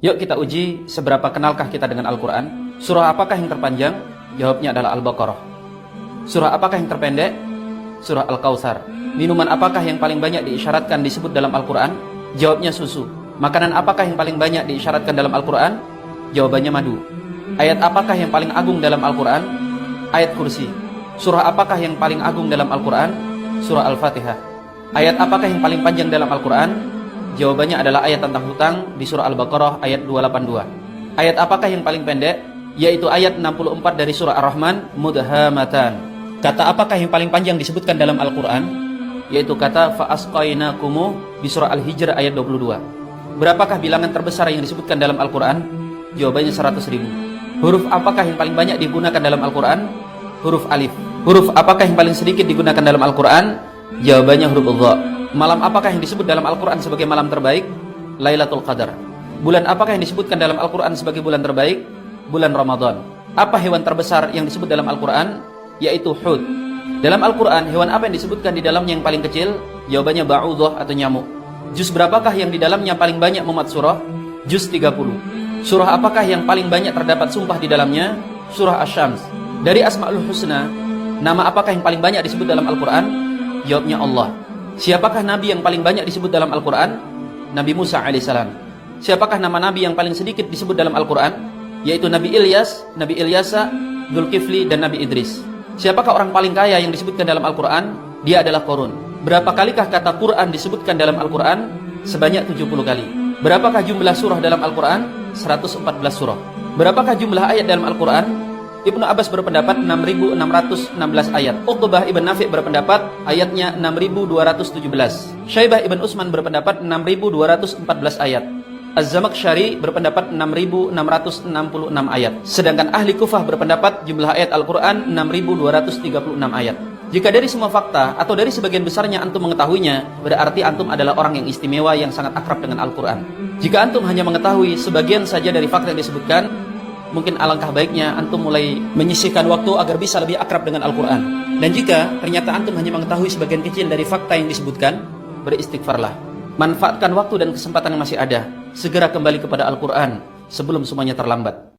Yuk kita uji seberapa kenalkah kita dengan Al-Quran. Surah apakah yang terpanjang? Jawabnya adalah Al-Baqarah. Surah apakah yang terpendek? Surah Al-Kautsar. Minuman apakah yang paling banyak diisyaratkan disebut dalam Al-Quran? Jawabnya susu. Makanan apakah yang paling banyak diisyaratkan dalam Al-Quran? Jawabannya madu. Ayat apakah yang paling agung dalam Al-Quran? Ayat kursi. Surah apakah yang paling agung dalam Al-Quran? Surah Al-Fatihah. Ayat apakah yang paling panjang dalam Al-Quran? Jawabannya adalah ayat tentang hutang di surah Al-Baqarah ayat 282. Ayat apakah yang paling pendek? Yaitu ayat 64 dari surah Ar-Rahman, mudhamatan. Kata apakah yang paling panjang disebutkan dalam Al-Quran? Yaitu kata fa'asqainakumu di surah Al-Hijr ayat 22. Berapakah bilangan terbesar yang disebutkan dalam Al-Quran? Jawabannya 100.000. Huruf apakah yang paling banyak digunakan dalam Al-Quran? Huruf alif. Huruf apakah yang paling sedikit digunakan dalam Al-Quran? Jawabannya huruf dha. Malam apakah yang disebut dalam Al-Quran sebagai malam terbaik? Lailatul Qadar. Bulan apakah yang disebutkan dalam Al-Quran sebagai bulan terbaik? Bulan Ramadan. Apa hewan terbesar yang disebut dalam Al-Quran? Yaitu hud. Dalam Al-Quran, hewan apa yang disebutkan di dalamnya yang paling kecil? Jawabannya ba'udah atau nyamuk. Juz berapakah yang di dalamnya paling banyak muat surah? Juz 30. Surah apakah yang paling banyak terdapat sumpah di dalamnya? Surah Asy-Syams. Dari Asma'ul Husna, nama apakah yang paling banyak disebut dalam Al-Quran? Jawabnya Allah. Siapakah nabi yang paling banyak disebut dalam Al-Quran? Nabi Musa alaihissalam. Siapakah nama nabi yang paling sedikit disebut dalam Al-Quran? Yaitu Nabi Ilyas, Nabi Ilyasa, Dzulkifli, dan Nabi Idris. Siapakah orang paling kaya yang disebutkan dalam Al-Quran? Dia adalah Qarun. Berapa kalikah kata Quran disebutkan dalam Al-Quran? Sebanyak 70 kali. Berapakah jumlah surah dalam Al-Quran? 114 surah. Berapakah jumlah ayat dalam Al-Quran? Ibnu Abbas berpendapat 6.616 ayat. Uqbah ibn Nafi' berpendapat ayatnya 6.217. Syaibah ibn Utsman berpendapat 6.214 ayat. Az-Zamakhsyari berpendapat 6.666 ayat. Sedangkan ahli Kufah berpendapat jumlah ayat Al-Quran 6.236 ayat. Jika dari semua fakta atau dari sebagian besarnya antum mengetahuinya, berarti antum adalah orang yang istimewa yang sangat akrab dengan Al-Quran. Jika antum hanya mengetahui sebagian saja dari fakta yang disebutkan, mungkin alangkah baiknya antum mulai menyisihkan waktu agar bisa lebih akrab dengan Al-Quran. Dan jika ternyata antum hanya mengetahui sebagian kecil dari fakta yang disebutkan, beristighfarlah. Manfaatkan waktu dan kesempatan yang masih ada. Segera kembali kepada Al-Quran sebelum semuanya terlambat.